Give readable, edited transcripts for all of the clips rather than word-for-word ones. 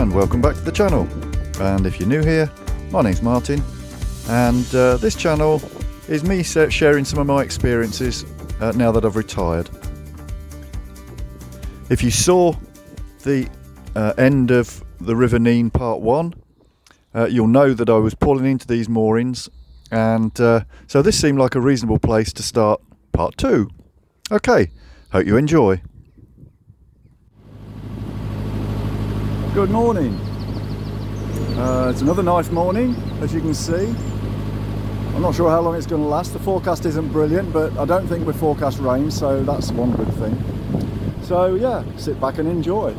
and welcome back to the channel. And if you're new here, my name's Martin, and this channel is me sharing some of my experiences now that I've retired. If you saw the end of the River Nene part 1, you'll know that I was pulling into these moorings, and so this seemed like a reasonable place to start part 2. Okay, hope you enjoy. Good morning. It's another nice morning, as you can see. I'm not sure how long it's going to last. The forecast isn't brilliant, but I don't think we're forecast rain, so that's one good thing. So yeah, sit back and enjoy.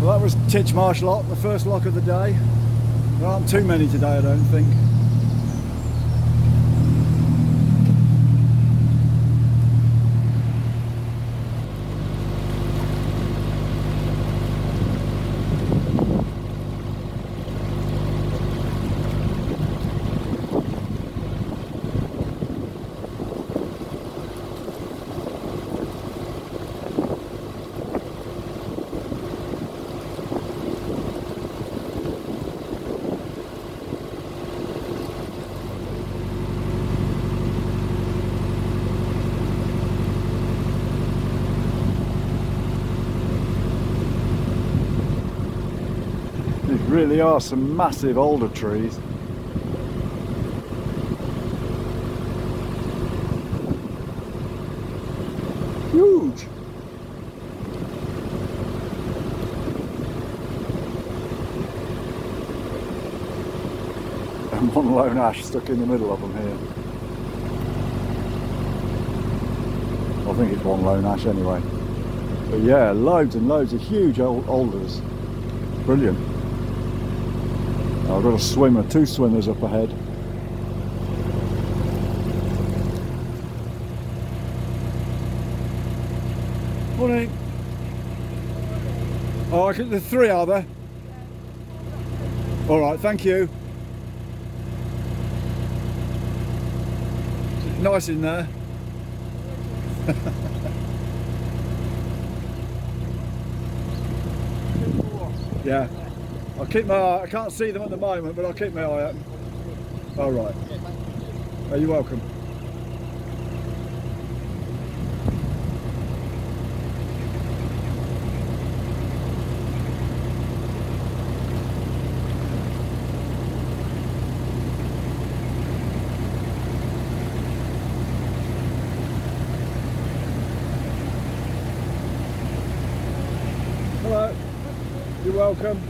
Well, that was Titchmarsh Lock, the first lock of the day. There aren't too many today, I don't think. These really are some massive alder trees. Huge! And one lone ash stuck in the middle of them here. I think it's one lone ash anyway. But yeah, loads and loads of huge alders. Brilliant. I've got a swimmer, 2 swimmers up ahead. Morning. Oh, there's 3, are there? All right, thank you. Nice in there. Yeah. I'll keep my eye. I can't see them at the moment, but I'll keep my eye open. All right. Oh, you're welcome. Hello. You're welcome.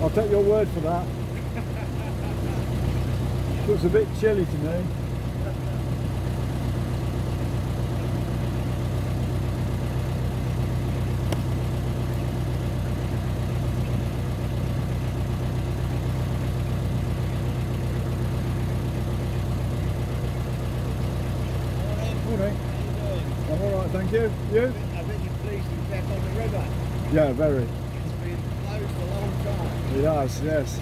I'll take your word for that. Looks a bit chilly to me. Morning. I'm alright, thank you. You? I bet you're pleased to be back on the river. Yeah, very. It's been closed a long time. It has, yes.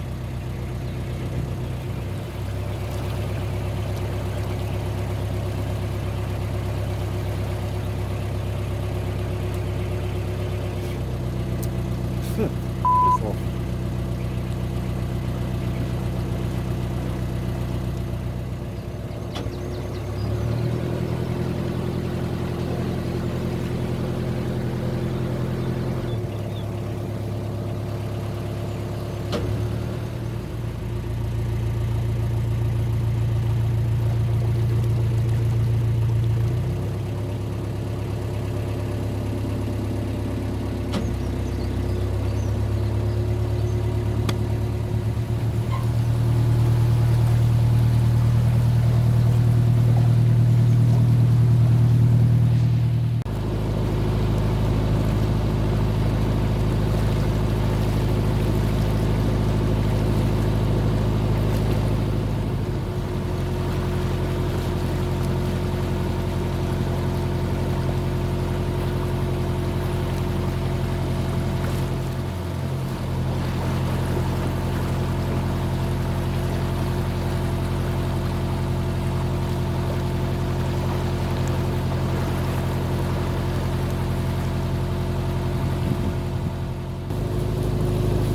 It's off.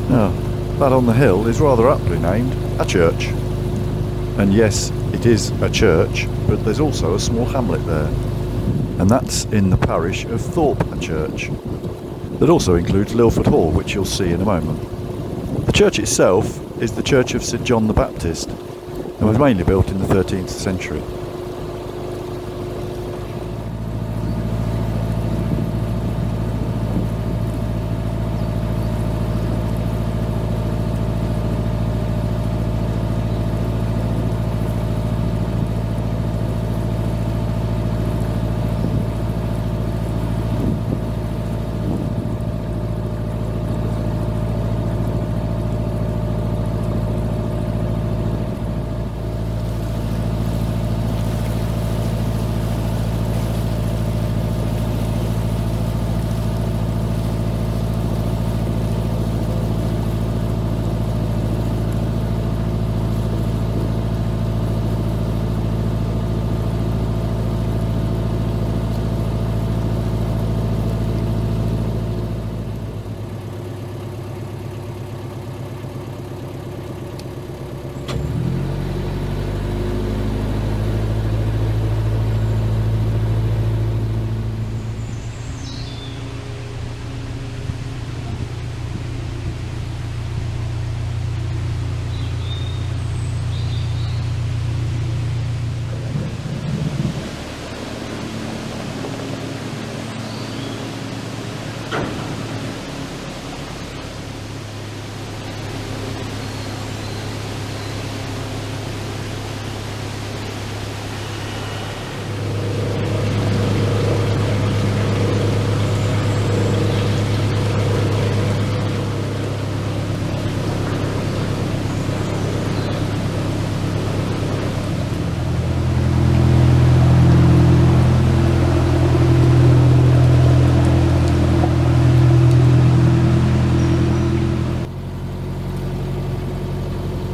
Now, that on the hill is rather aptly named a church. And yes, it is a church, but there's also a small hamlet there. And that's in the parish of Thorpe Church. That also includes Lilford Hall, which you'll see in a moment. The church itself is the Church of St John the Baptist, and was mainly built in the 13th century.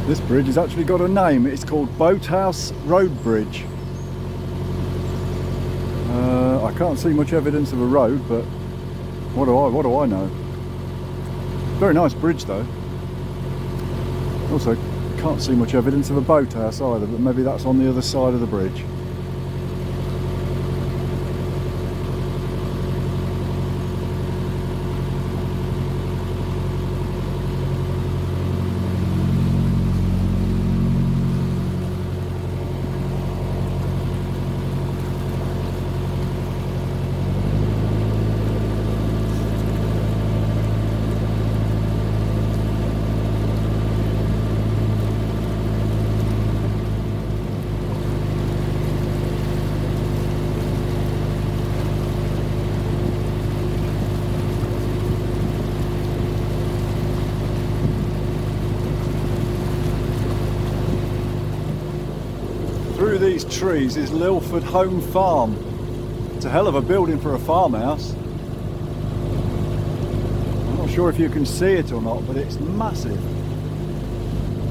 This bridge has actually got a name. It's called Boathouse Road Bridge. I can't see much evidence of a road, but what do I know? Very nice bridge though. Also, can't see much evidence of a boathouse either, but maybe that's on the other side of the bridge. Through these trees is Lilford Home Farm. It's a hell of a building for a farmhouse. I'm not sure if you can see it or not, but it's massive.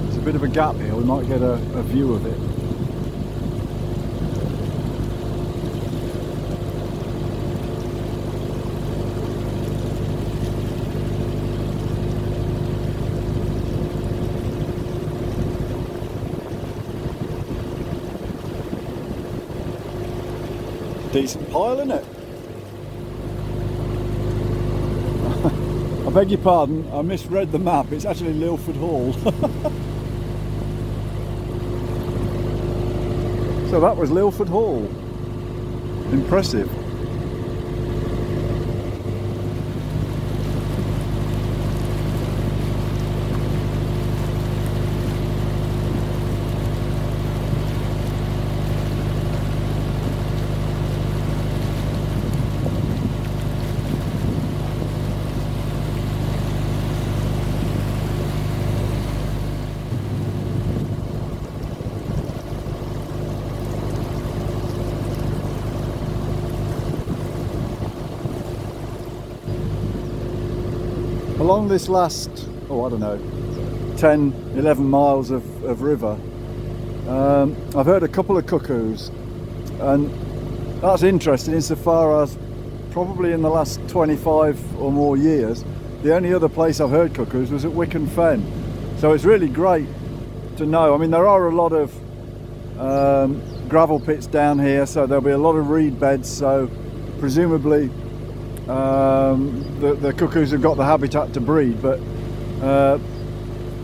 There's a bit of a gap here, we might get a view of it. Decent pile, isn't it? I beg your pardon, I misread the map. It's actually Lilford Hall. So that was Lilford Hall. Impressive. Along this last, I don't know, 10, 11 miles of river, I've heard a couple of cuckoos, and that's interesting insofar as probably in the last 25 or more years, the only other place I've heard cuckoos was at Wicken Fen. So it's really great to know. I mean, there are a lot of gravel pits down here, so there'll be a lot of reed beds, so presumably the cuckoos have got the habitat to breed, but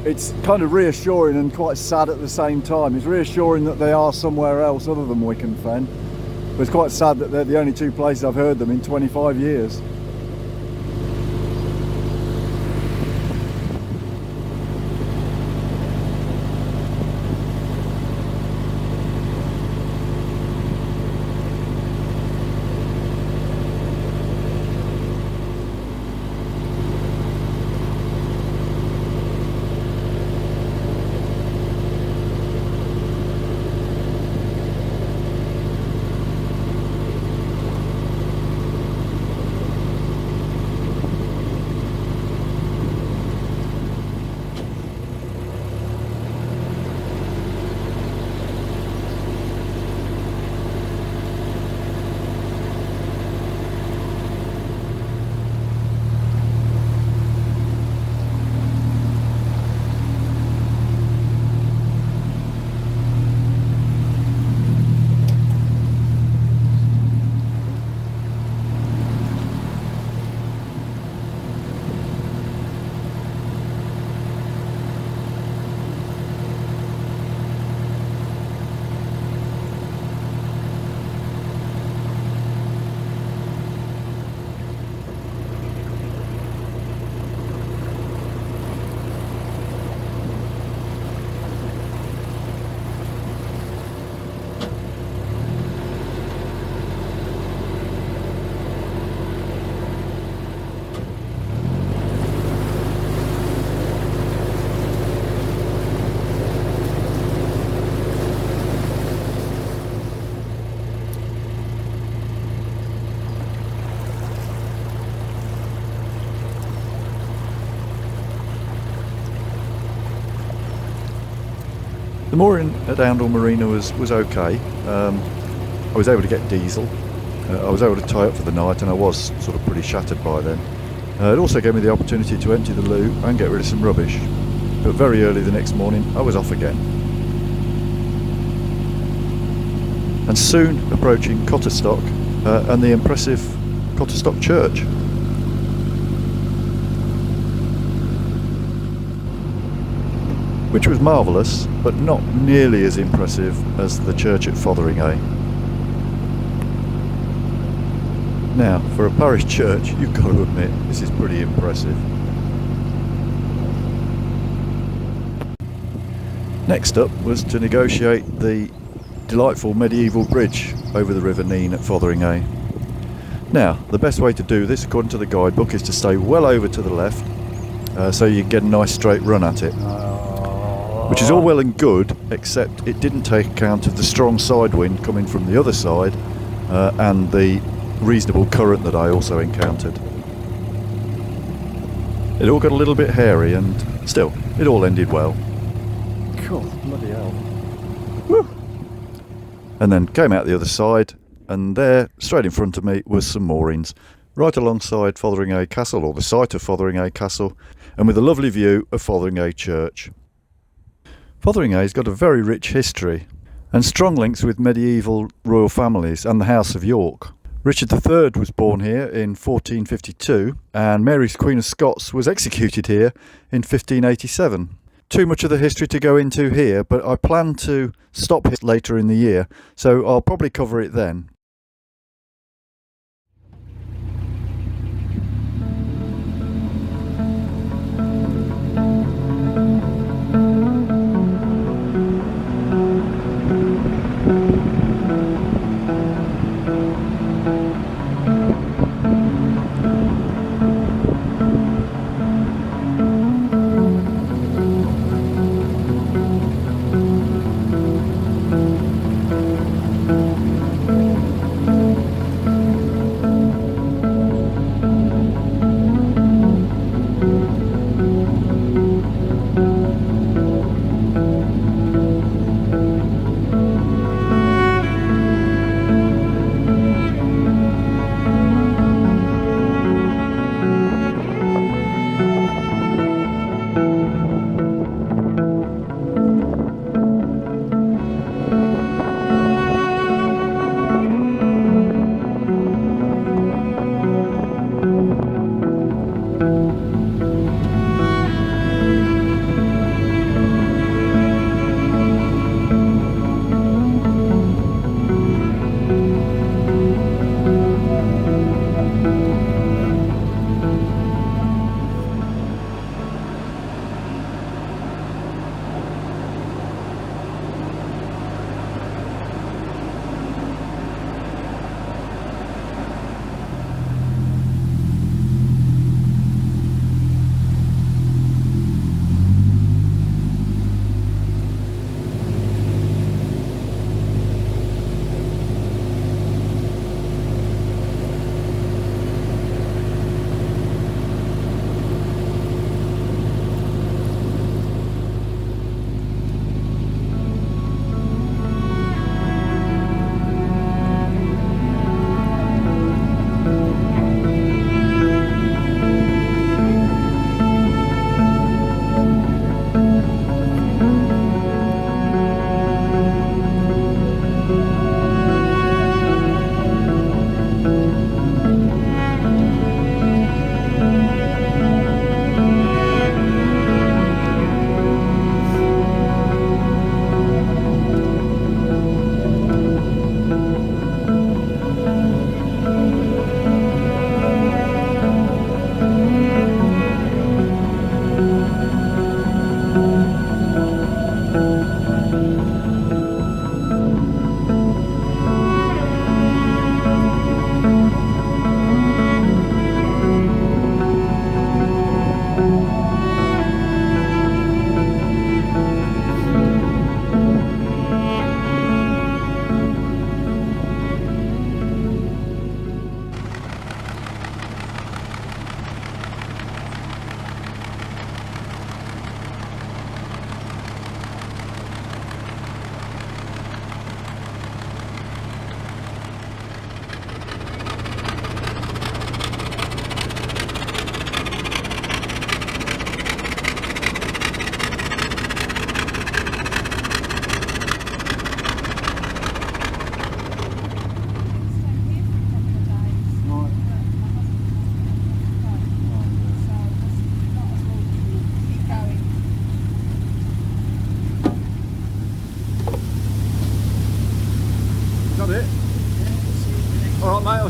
it's kind of reassuring and quite sad at the same time. It's reassuring that they are somewhere else other than Wicken Fen, but it's quite sad that they're the only two places I've heard them in 25 years. The mooring at Oundle Marina was okay. I was able to get diesel. I was able to tie up for the night, and I was sort of pretty shattered by then. It also gave me the opportunity to empty the loo and get rid of some rubbish. But very early the next morning I was off again. And soon approaching Cotterstock and the impressive Cotterstock Church. Which was marvellous, but not nearly as impressive as the church at Fotheringhay. Now, for a parish church, you've got to admit, this is pretty impressive. Next up was to negotiate the delightful medieval bridge over the River Nene at Fotheringhay. Now, the best way to do this, according to the guidebook, is to stay well over to the left, so you get a nice straight run at it. Which is all well and good, except it didn't take account of the strong side wind coming from the other side and the reasonable current that I also encountered. It all got a little bit hairy, and still, it all ended well. God, bloody hell. Woo! And then came out the other side, and there, straight in front of me, was some moorings, right alongside Fotheringhay Castle, or the site of Fotheringhay Castle, and with a lovely view of Fotheringhay Church. Fotheringhay's got a very rich history and strong links with medieval royal families and the House of York. Richard III was born here in 1452 and Mary Queen of Scots was executed here in 1587. Too much of the history to go into here, but I plan to stop it later in the year, so I'll probably cover it then.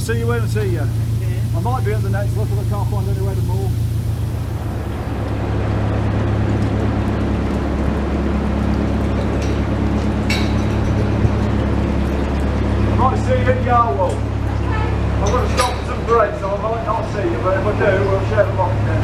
see you when I see you. I might be at the next look, but I can't find anywhere to moor. I might see you at Yarwell. I'm going to stop for some bread, so I might not see you, but if I do, we'll share the lock again.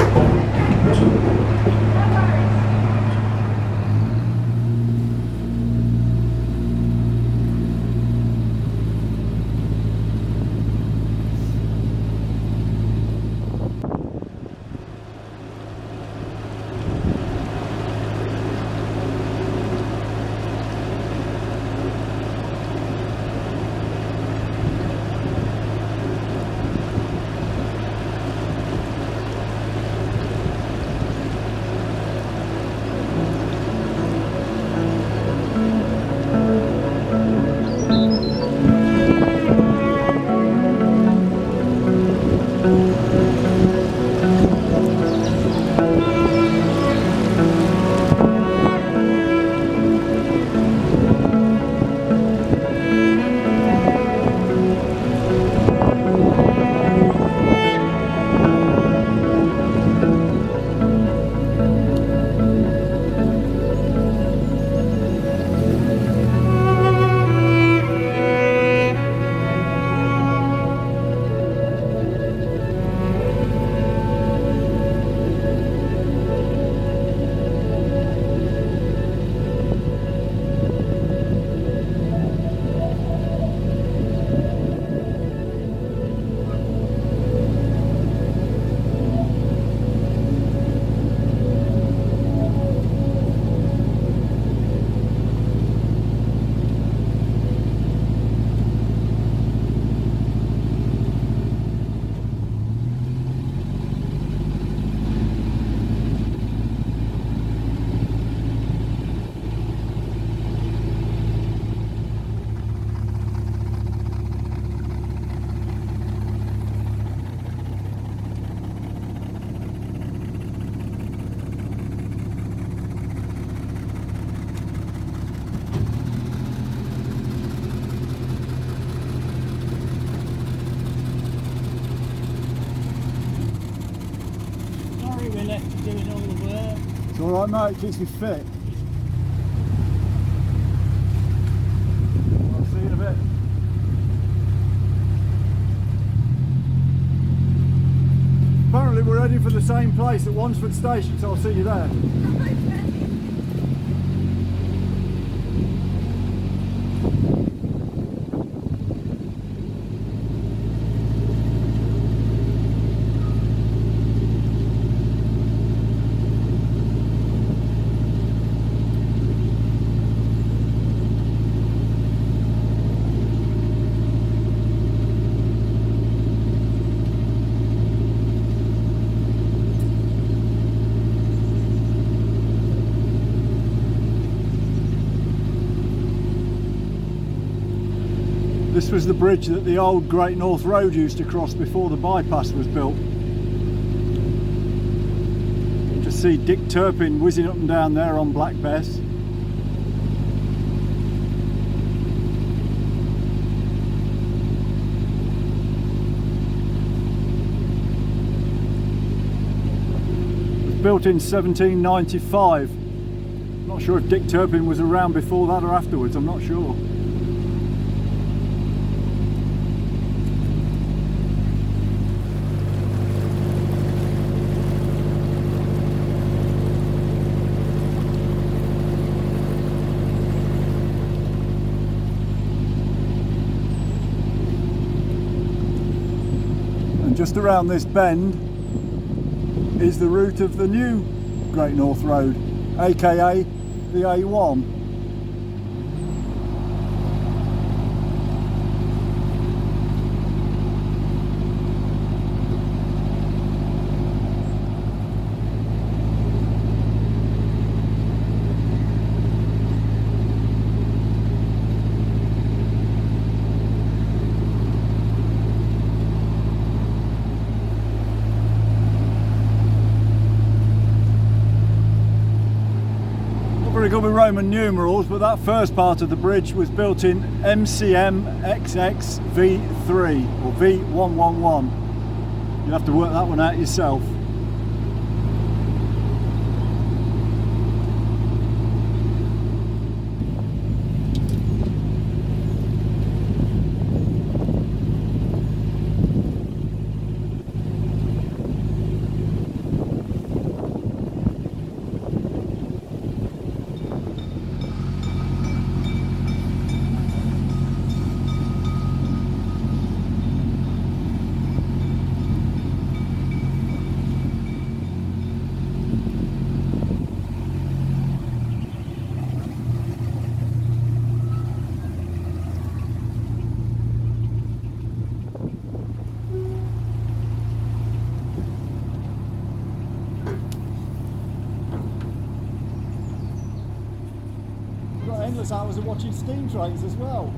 Doing all the work. It's alright, mate, it keeps me fit. I'll see you in a bit. Apparently we're heading for the same place at Wansford Station, so I'll see you there. This was the bridge that the old Great North Road used to cross before the bypass was built. You just see Dick Turpin whizzing up and down there on Black Bess. It was built in 1795. Not sure if Dick Turpin was around before that or afterwards, I'm not sure. Just around this bend is the route of the new Great North Road, aka the A1. very good with Roman numerals, but that first part of the bridge was built in MCM XX V3 or V111. You'll have to work that one out yourself. Endless hours of watching steam trains as well.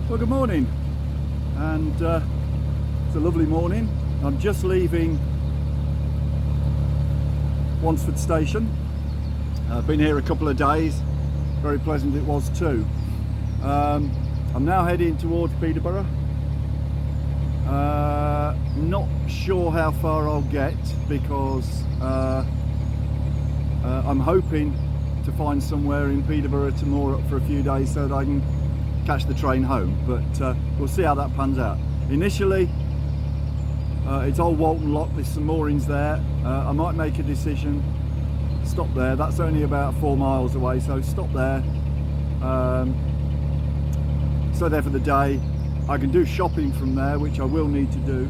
Well, good morning, and it's a lovely morning. I'm just leaving Wansford Station. I've been here a couple of days, very pleasant it was too. I'm now heading towards Peterborough. Not sure how far I'll get because I'm hoping to find somewhere in Peterborough to moor up for a few days so that I can catch the train home, but we'll see how that pans out. Initially, it's Old Walton Lock, there's some moorings there. I might make a decision, stop there. That's only about 4 miles away, so stop there. So there for the day. I can do shopping from there, which I will need to do.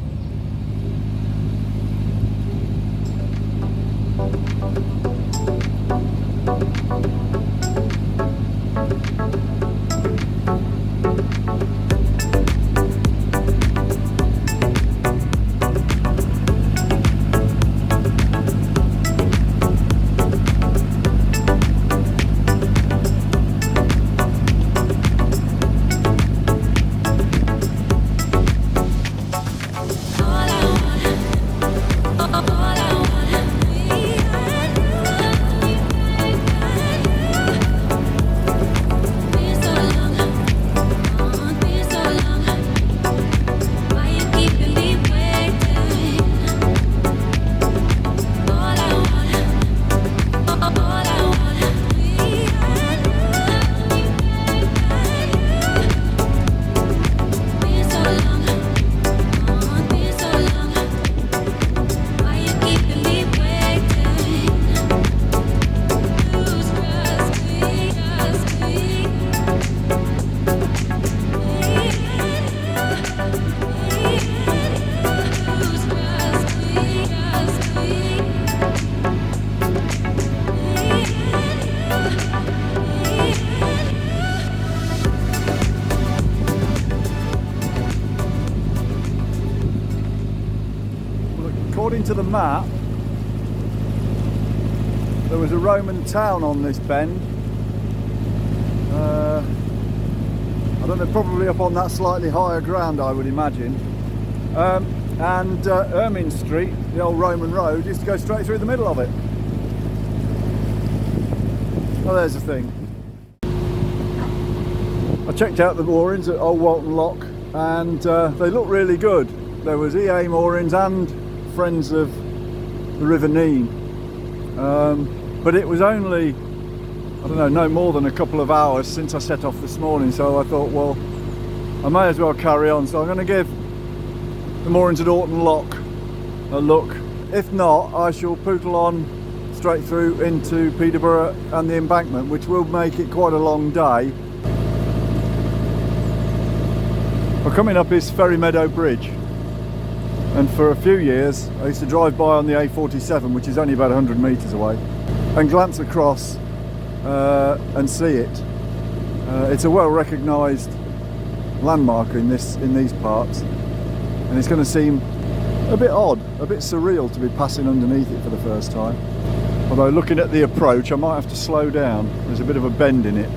According to the map, there was a Roman town on this bend. I don't know, probably up on that slightly higher ground, I would imagine. And Ermine Street, the old Roman road, used to go straight through the middle of it. Well, there's the thing. I checked out the moorings at Old Walton Lock, and they look really good. There was EA moorings and friends of the River Nene, but it was only, I don't know, no more than a couple of hours since I set off this morning, so I thought, well, I may as well carry on, so I'm going to give the moorings at Thrapston Lock a look. If not, I shall poodle on straight through into Peterborough and the embankment, which will make it quite a long day. We're coming up this Ferry Meadow Bridge, and for a few years I used to drive by on the A47, which is only about 100 metres away, and glance across and see it. It's a well recognised landmark in these parts, and it's going to seem a bit odd, a bit surreal to be passing underneath it for the first time. Although looking at the approach, I might have to slow down. There's a bit of a bend in it.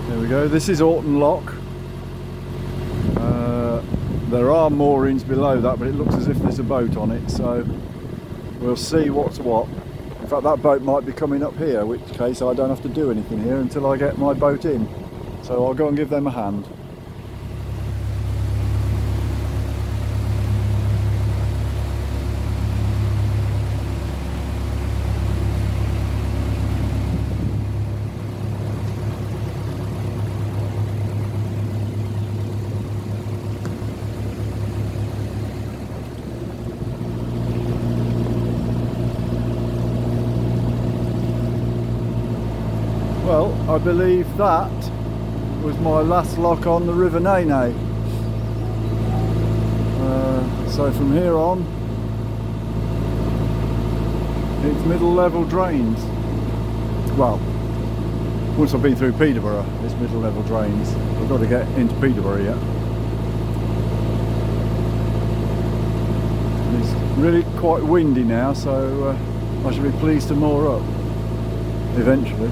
There we go, this is Thrapston Lock. There are moorings below that, but it looks as if there's a boat on it, so we'll see what's what. In fact, that boat might be coming up here, in which case I don't have to do anything here until I get my boat in. So I'll go and give them a hand. Well, I believe that was my last lock on the River Nene. So from here on, it's middle level drains. Well, once I've been through Peterborough, it's middle level drains. I've got to get into Peterborough yet. It's really quite windy now, so I should be pleased to moor up eventually.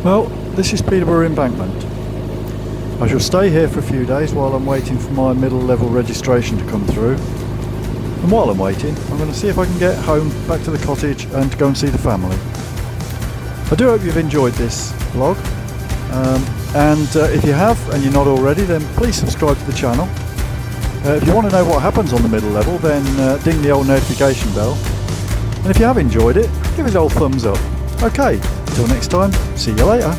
Well, this is Peterborough Embankment. I shall stay here for a few days while I'm waiting for my middle level registration to come through. And while I'm waiting, I'm going to see if I can get home, back to the cottage and go and see the family. I do hope you've enjoyed this vlog. If you have, and you're not already, then please subscribe to the channel. If you want to know what happens on the middle level, then ding the old notification bell. And if you have enjoyed it, give it an old thumbs up. Okay, until next time, see you later.